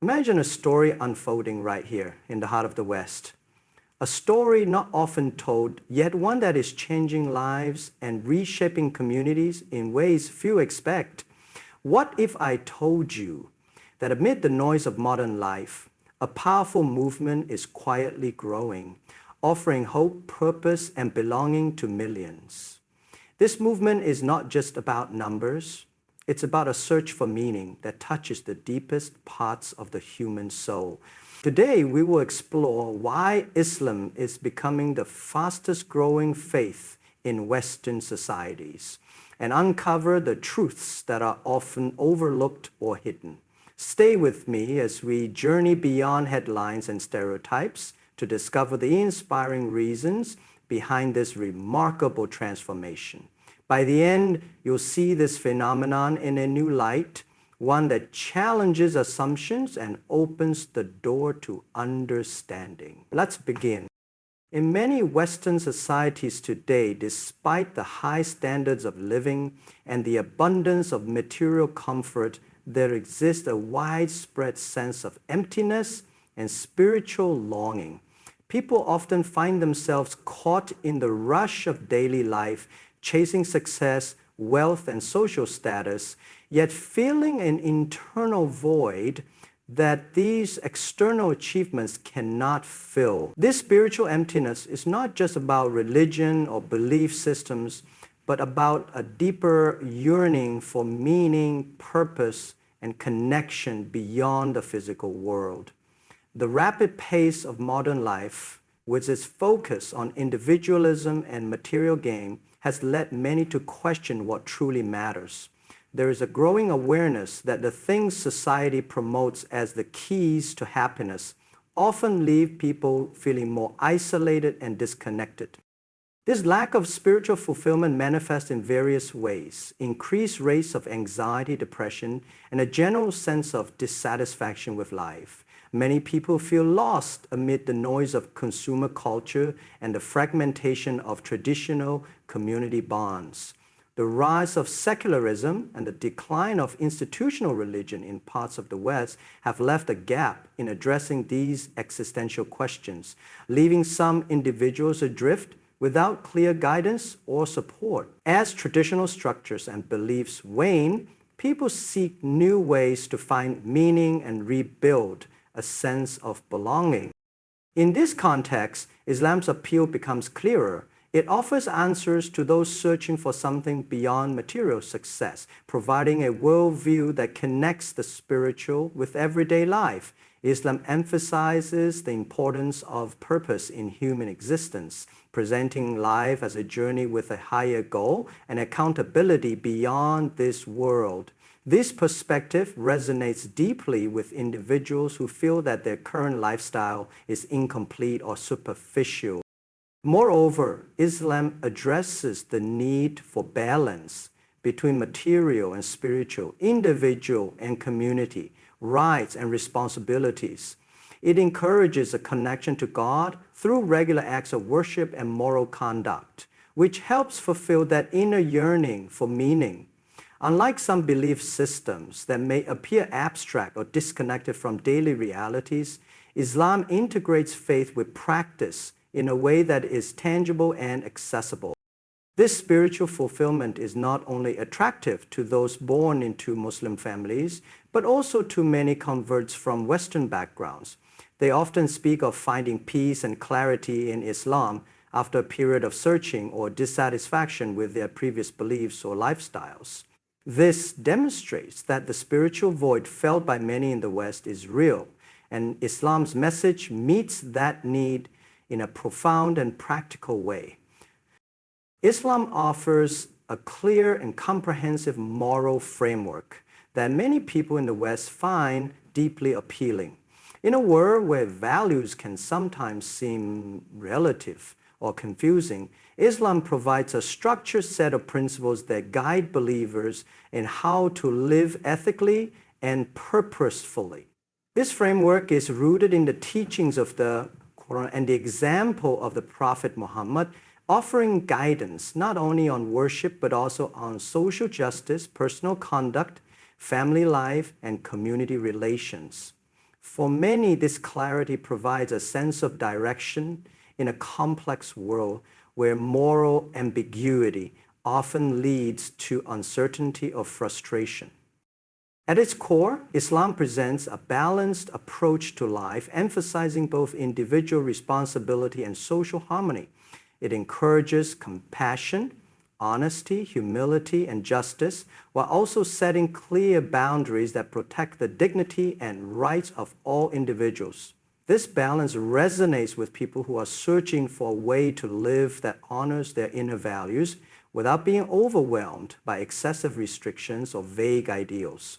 Imagine a story unfolding right here in the heart of the West. A story not often told, yet one that is changing lives and reshaping communities in ways few expect. What if I told you that amid the noise of modern life, a powerful movement is quietly growing, offering hope, purpose, and belonging to millions? This movement is not just about numbers. It's about a search for meaning that touches the deepest parts of the human soul. Today, we will explore why Islam is becoming the fastest growing faith in Western societies and uncover the truths that are often overlooked or hidden. Stay with me as we journey beyond headlines and stereotypes to discover the inspiring reasons behind this remarkable transformation. By the end, you'll see this phenomenon in a new light, one that challenges assumptions and opens the door to understanding. Let's begin. In many Western societies today, despite the high standards of living and the abundance of material comfort, there exists a widespread sense of emptiness and spiritual longing. People often find themselves caught in the rush of daily life, chasing success, wealth, and social status, yet feeling an internal void that these external achievements cannot fill. This spiritual emptiness is not just about religion or belief systems, but about a deeper yearning for meaning, purpose, and connection beyond the physical world. The rapid pace of modern life, with its focus on individualism and material gain, has led many to question what truly matters. There is a growing awareness that the things society promotes as the keys to happiness often leave people feeling more isolated and disconnected. This lack of spiritual fulfillment manifests in various ways: increased rates of anxiety, depression, and a general sense of dissatisfaction with life. Many people feel lost amid the noise of consumer culture and the fragmentation of traditional community bonds. The rise of secularism and the decline of institutional religion in parts of the West have left a gap in addressing these existential questions, leaving some individuals adrift without clear guidance or support. As traditional structures and beliefs wane, people seek new ways to find meaning and rebuild a sense of belonging. In this context, Islam's appeal becomes clearer. It offers answers to those searching for something beyond material success, providing a worldview that connects the spiritual with everyday life. Islam emphasizes the importance of purpose in human existence, presenting life as a journey with a higher goal and accountability beyond this world. This perspective resonates deeply with individuals who feel that their current lifestyle is incomplete or superficial. Moreover, Islam addresses the need for balance between material and spiritual, individual and community, rights and responsibilities. It encourages a connection to God through regular acts of worship and moral conduct, which helps fulfill that inner yearning for meaning. Unlike some belief systems that may appear abstract or disconnected from daily realities, Islam integrates faith with practice in a way that is tangible and accessible. This spiritual fulfillment is not only attractive to those born into Muslim families, but also to many converts from Western backgrounds. They often speak of finding peace and clarity in Islam after a period of searching or dissatisfaction with their previous beliefs or lifestyles. This demonstrates that the spiritual void felt by many in the West is real, and Islam's message meets that need in a profound and practical way. Islam offers a clear and comprehensive moral framework that many people in the West find deeply appealing. In a world where values can sometimes seem relative or confusing, Islam provides a structured set of principles that guide believers in how to live ethically and purposefully. This framework is rooted in the teachings of the Quran and the example of the Prophet Muhammad, offering guidance not only on worship but also on social justice, personal conduct, family life, and community relations. For many, this clarity provides a sense of direction in a complex world where moral ambiguity often leads to uncertainty or frustration. At its core, Islam presents a balanced approach to life, emphasizing both individual responsibility and social harmony. It encourages compassion, honesty, humility, and justice, while also setting clear boundaries that protect the dignity and rights of all individuals. This balance resonates with people who are searching for a way to live that honors their inner values without being overwhelmed by excessive restrictions or vague ideals.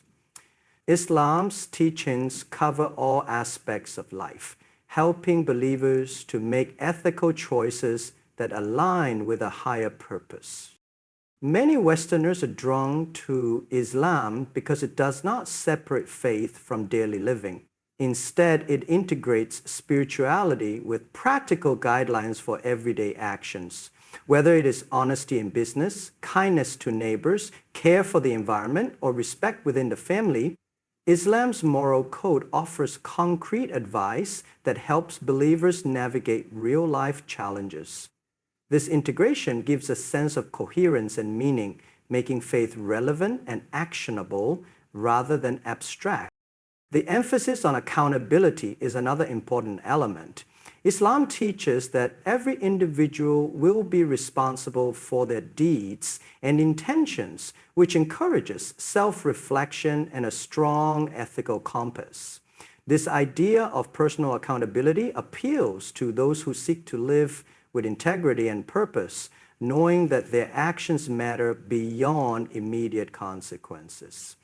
Islam's teachings cover all aspects of life, helping believers to make ethical choices that align with a higher purpose. Many Westerners are drawn to Islam because it does not separate faith from daily living. Instead, it integrates spirituality with practical guidelines for everyday actions. Whether it is honesty in business, kindness to neighbors, care for the environment, or respect within the family, Islam's moral code offers concrete advice that helps believers navigate real-life challenges. This integration gives a sense of coherence and meaning, making faith relevant and actionable rather than abstract. The emphasis on accountability is another important element. Islam teaches that every individual will be responsible for their deeds and intentions, which encourages self-reflection and a strong ethical compass. This idea of personal accountability appeals to those who seek to live with integrity and purpose, knowing that their actions matter beyond immediate consequences.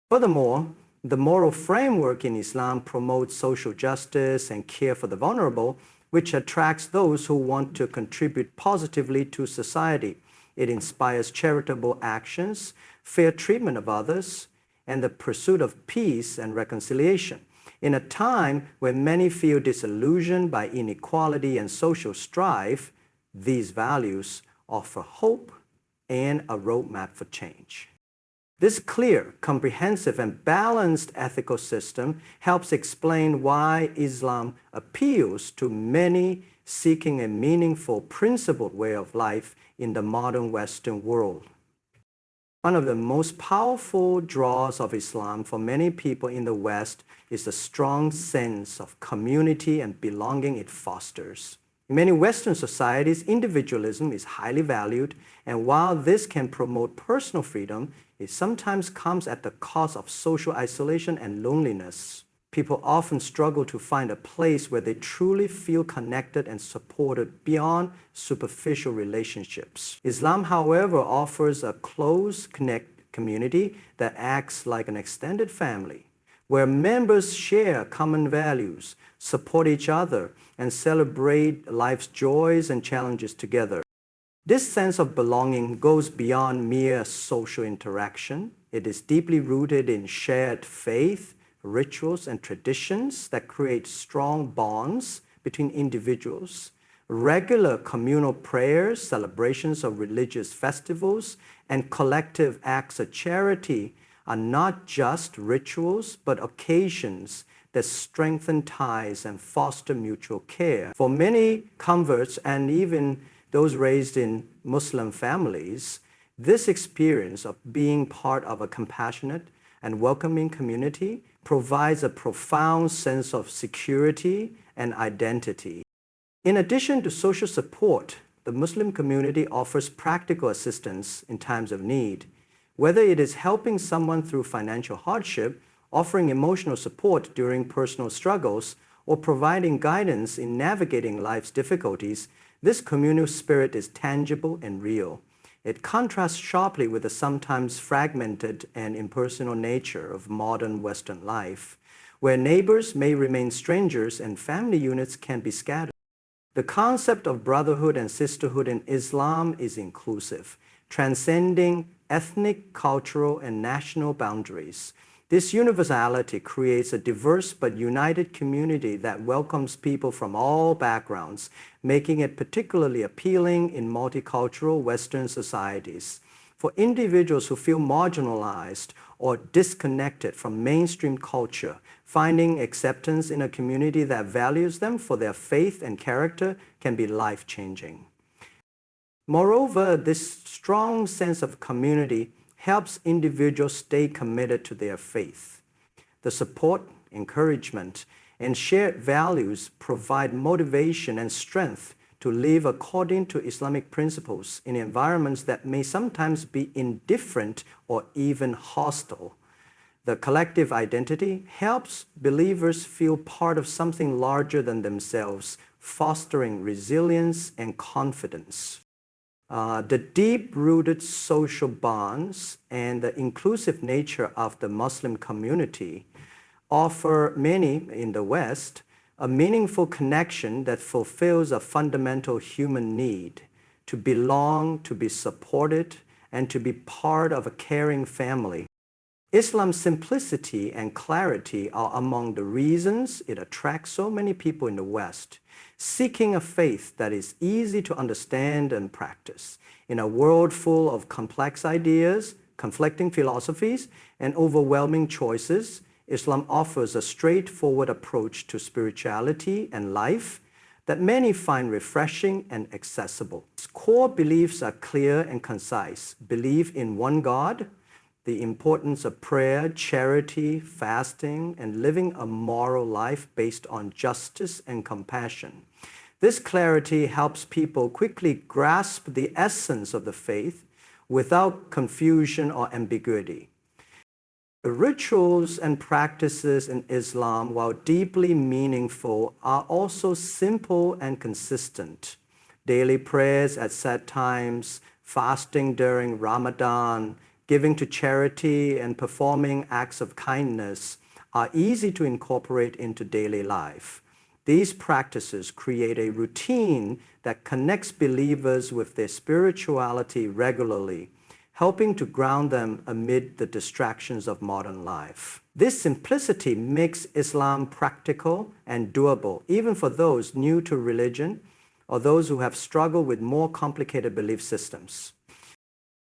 Furthermore, the moral framework in Islam promotes social justice and care for the vulnerable, which attracts those who want to contribute positively to society. It inspires charitable actions, fair treatment of others, and the pursuit of peace and reconciliation. In a time when many feel disillusioned by inequality and social strife, these values offer hope and a roadmap for change. This clear, comprehensive, and balanced ethical system helps explain why Islam appeals to many seeking a meaningful, principled way of life in the modern Western world. One of the most powerful draws of Islam for many people in the West is the strong sense of community and belonging it fosters. In many Western societies, individualism is highly valued, and while this can promote personal freedom, it sometimes comes at the cost of social isolation and loneliness. People often struggle to find a place where they truly feel connected and supported beyond superficial relationships. Islam, however, offers a close community that acts like an extended family, where members share common values, support each other, and celebrate life's joys and challenges together. This sense of belonging goes beyond mere social interaction. It is deeply rooted in shared faith, rituals, and traditions that create strong bonds between individuals. Regular communal prayers, celebrations of religious festivals, and collective acts of charity are not just rituals, but occasions that strengthen ties and foster mutual care. For many converts and even those raised in Muslim families, this experience of being part of a compassionate and welcoming community provides a profound sense of security and identity. In addition to social support, the Muslim community offers practical assistance in times of need. Whether it is helping someone through financial hardship, offering emotional support during personal struggles, or providing guidance in navigating life's difficulties, this communal spirit is tangible and real. It contrasts sharply with the sometimes fragmented and impersonal nature of modern Western life, where neighbors may remain strangers and family units can be scattered. The concept of brotherhood and sisterhood in Islam is inclusive, transcending ethnic, cultural, and national boundaries. This universality creates a diverse but united community that welcomes people from all backgrounds, making it particularly appealing in multicultural Western societies. For individuals who feel marginalized or disconnected from mainstream culture. Finding acceptance in a community that values them for their faith and character can be life-changing. Moreover, this strong sense of community helps individuals stay committed to their faith. The support, encouragement, and shared values provide motivation and strength to live according to Islamic principles in environments that may sometimes be indifferent or even hostile. The collective identity helps believers feel part of something larger than themselves, fostering resilience and confidence. The deep-rooted social bonds and the inclusive nature of the Muslim community offer many in the West a meaningful connection that fulfills a fundamental human need to belong, to be supported, and to be part of a caring family. Islam's simplicity and clarity are among the reasons it attracts so many people in the West, seeking a faith that is easy to understand and practice. In a world full of complex ideas, conflicting philosophies, and overwhelming choices, Islam offers a straightforward approach to spirituality and life that many find refreshing and accessible. Its core beliefs are clear and concise. Belief in one God, the importance of prayer, charity, fasting, and living a moral life based on justice and compassion. This clarity helps people quickly grasp the essence of the faith without confusion or ambiguity. The rituals and practices in Islam, while deeply meaningful, are also simple and consistent. Daily prayers at set times, fasting during Ramadan, giving to charity, and performing acts of kindness are easy to incorporate into daily life. These practices create a routine that connects believers with their spirituality regularly, helping to ground them amid the distractions of modern life. This simplicity makes Islam practical and doable, even for those new to religion or those who have struggled with more complicated belief systems.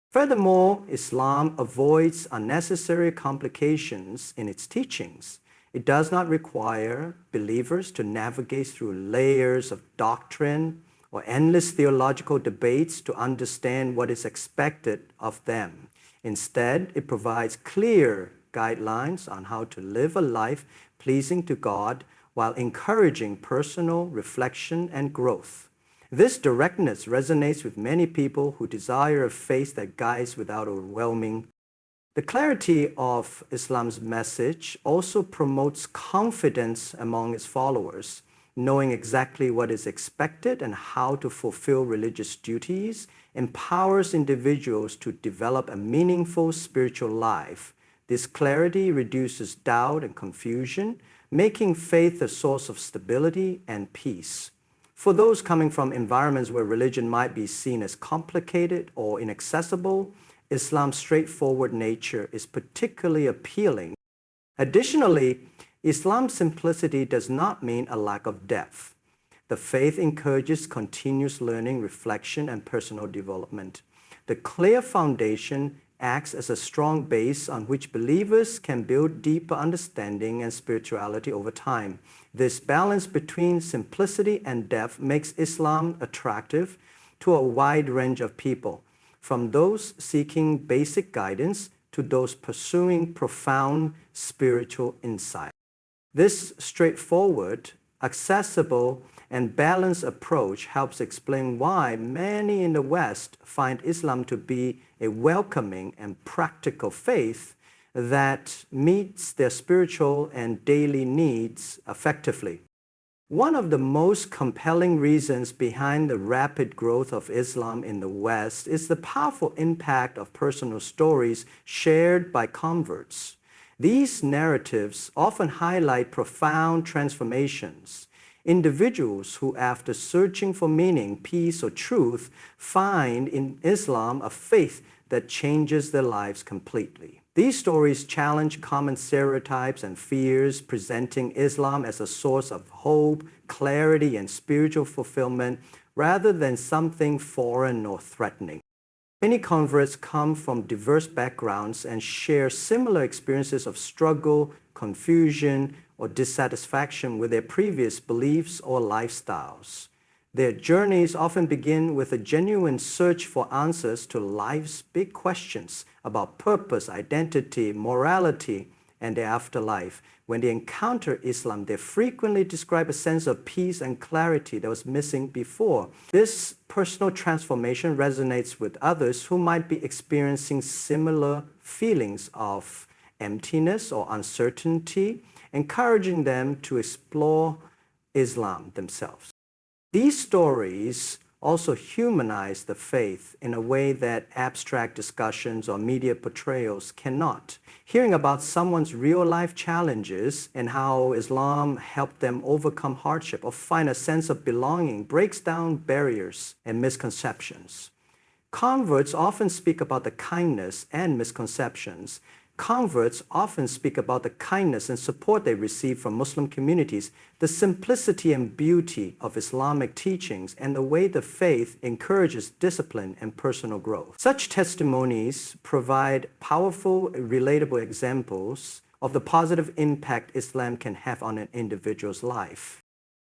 Furthermore, Islam avoids unnecessary complications in its teachings. It does not require believers to navigate through layers of doctrine or endless theological debates to understand what is expected of them. Instead, it provides clear guidelines on how to live a life pleasing to God while encouraging personal reflection and growth. This directness resonates with many people who desire a faith that guides without overwhelming. The clarity of Islam's message also promotes confidence among its followers. Knowing exactly what is expected and how to fulfill religious duties empowers individuals to develop a meaningful spiritual life. This clarity reduces doubt and confusion, making faith a source of stability and peace. For those coming from environments where religion might be seen as complicated or inaccessible, Islam's straightforward nature is particularly appealing. Additionally, Islam's simplicity does not mean a lack of depth. The faith encourages continuous learning, reflection, and personal development. The clear foundation acts as a strong base on which believers can build deeper understanding and spirituality over time. This balance between simplicity and depth makes Islam attractive to a wide range of people, from those seeking basic guidance to those pursuing profound spiritual insight. This straightforward, accessible, and balanced approach helps explain why many in the West find Islam to be a welcoming and practical faith that meets their spiritual and daily needs effectively. One of the most compelling reasons behind the rapid growth of Islam in the West is the powerful impact of personal stories shared by converts. These narratives often highlight profound transformations. Individuals who, after searching for meaning, peace, or truth, find in Islam a faith that changes their lives completely. These stories challenge common stereotypes and fears, presenting Islam as a source of hope, clarity, and spiritual fulfillment rather than something foreign or threatening. Many converts come from diverse backgrounds and share similar experiences of struggle, confusion, or dissatisfaction with their previous beliefs or lifestyles. Their journeys often begin with a genuine search for answers to life's big questions about purpose, identity, morality, and their afterlife. When they encounter Islam, they frequently describe a sense of peace and clarity that was missing before. This personal transformation resonates with others who might be experiencing similar feelings of emptiness or uncertainty, encouraging them to explore Islam themselves. These stories also humanize the faith in a way that abstract discussions or media portrayals cannot. Hearing about someone's real-life challenges and how Islam helped them overcome hardship or find a sense of belonging breaks down barriers and misconceptions. Converts often speak about the kindness and misconceptions. Converts often speak about the kindness and support they receive from Muslim communities, the simplicity and beauty of Islamic teachings, and the way the faith encourages discipline and personal growth. Such testimonies provide powerful, relatable examples of the positive impact Islam can have on an individual's life.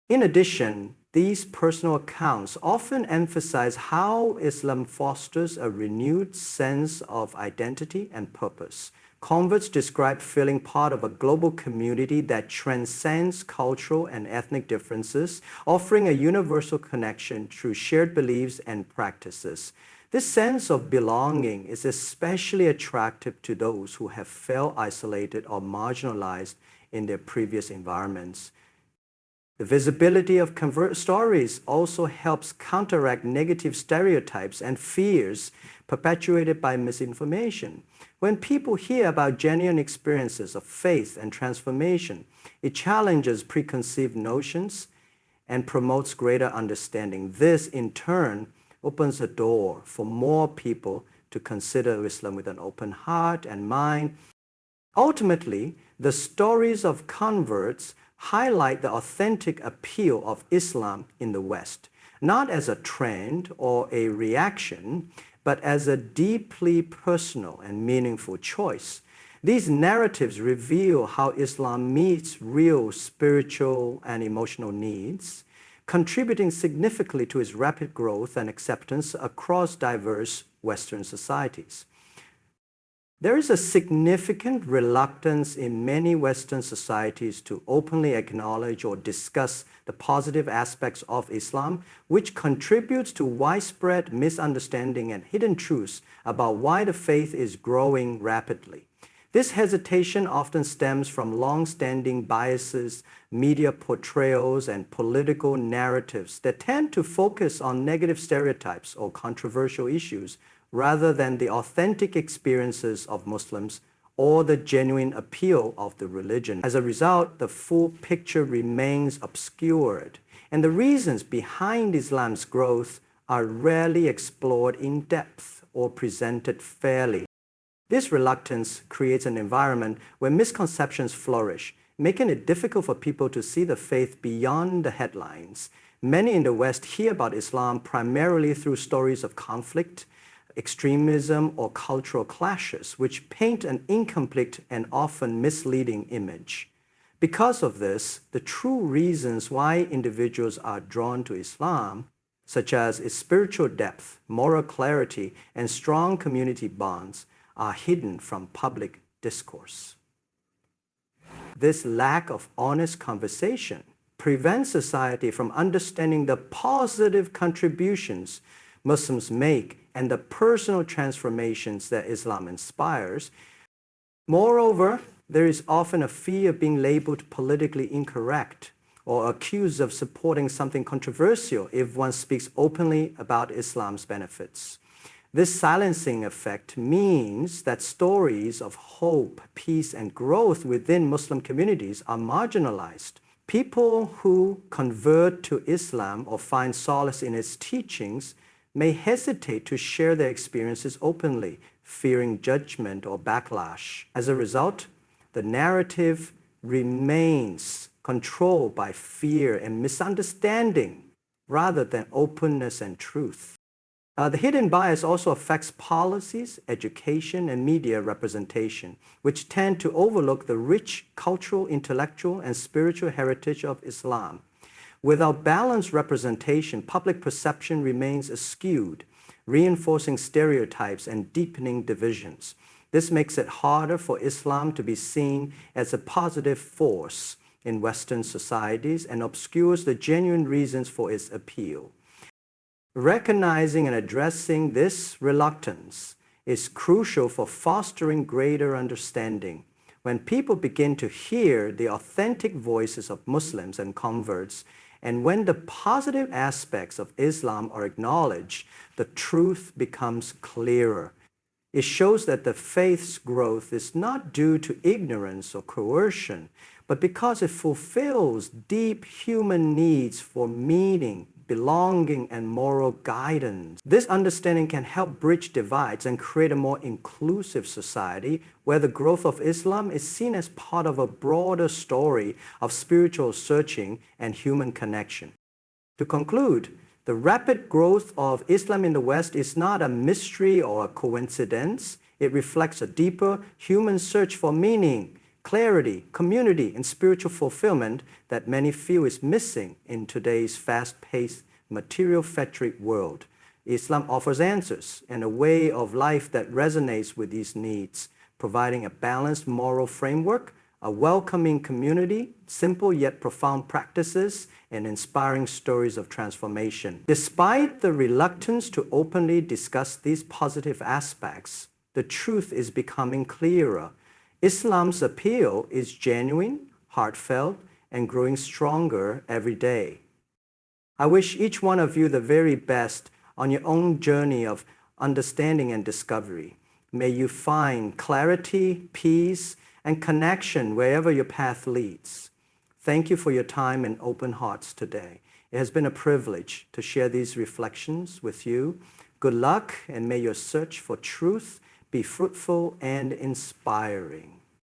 In addition, these personal accounts often emphasize how Islam fosters a renewed sense of identity and purpose. Converts describe feeling part of a global community that transcends cultural and ethnic differences, offering a universal connection through shared beliefs and practices. This sense of belonging is especially attractive to those who have felt isolated or marginalized in their previous environments. The visibility of convert stories also helps counteract negative stereotypes and fears perpetuated by misinformation. When people hear about genuine experiences of faith and transformation, it challenges preconceived notions and promotes greater understanding. This, in turn, opens a door for more people to consider Islam with an open heart and mind. Ultimately, the stories of converts highlight the authentic appeal of Islam in the West, not as a trend or a reaction, but as a deeply personal and meaningful choice. These narratives reveal how Islam meets real spiritual and emotional needs, contributing significantly to its rapid growth and acceptance across diverse Western societies. There is a significant reluctance in many Western societies to openly acknowledge or discuss the positive aspects of Islam, which contributes to widespread misunderstanding and hidden truths about why the faith is growing rapidly. This hesitation often stems from long-standing biases, media portrayals, and political narratives that tend to focus on negative stereotypes or controversial issues rather than the authentic experiences of Muslims or the genuine appeal of the religion. As a result, the full picture remains obscured, and the reasons behind Islam's growth are rarely explored in depth or presented fairly. This reluctance creates an environment where misconceptions flourish, making it difficult for people to see the faith beyond the headlines. Many in the West hear about Islam primarily through stories of conflict, extremism, or cultural clashes, which paint an incomplete and often misleading image. Because of this, the true reasons why individuals are drawn to Islam, such as its spiritual depth, moral clarity, and strong community bonds, are hidden from public discourse. This lack of honest conversation prevents society from understanding the positive contributions Muslims make and the personal transformations that Islam inspires. Moreover, there is often a fear of being labeled politically incorrect or accused of supporting something controversial if one speaks openly about Islam's benefits. This silencing effect means that stories of hope, peace, and growth within Muslim communities are marginalized. People who convert to Islam or find solace in its teachings may hesitate to share their experiences openly, fearing judgment or backlash. As a result, the narrative remains controlled by fear and misunderstanding rather than openness and truth. The hidden bias also affects policies, education, and media representation, which tend to overlook the rich cultural, intellectual, and spiritual heritage of Islam. Without balanced representation, public perception remains skewed, reinforcing stereotypes and deepening divisions. This makes it harder for Islam to be seen as a positive force in Western societies and obscures the genuine reasons for its appeal. Recognizing and addressing this reluctance is crucial for fostering greater understanding. When people begin to hear the authentic voices of Muslims and converts, and when the positive aspects of Islam are acknowledged, the truth becomes clearer. It shows that the faith's growth is not due to ignorance or coercion, but because it fulfills deep human needs for meaning, belonging, and moral guidance. This understanding can help bridge divides and create a more inclusive society where the growth of Islam is seen as part of a broader story of spiritual searching and human connection. To conclude, the rapid growth of Islam in the West is not a mystery or a coincidence. It reflects a deeper human search for meaning, clarity, community, and spiritual fulfillment that many feel is missing in today's fast-paced, material-centric world. Islam offers answers and a way of life that resonates with these needs, providing a balanced moral framework, a welcoming community, simple yet profound practices, and inspiring stories of transformation. Despite the reluctance to openly discuss these positive aspects, the truth is becoming clearer. Islam's appeal is genuine, heartfelt, and growing stronger every day. I wish each one of you the very best on your own journey of understanding and discovery. May you find clarity, peace, and connection wherever your path leads. Thank you for your time and open hearts today. It has been a privilege to share these reflections with you. Good luck, and may your search for truth be fruitful and inspiring.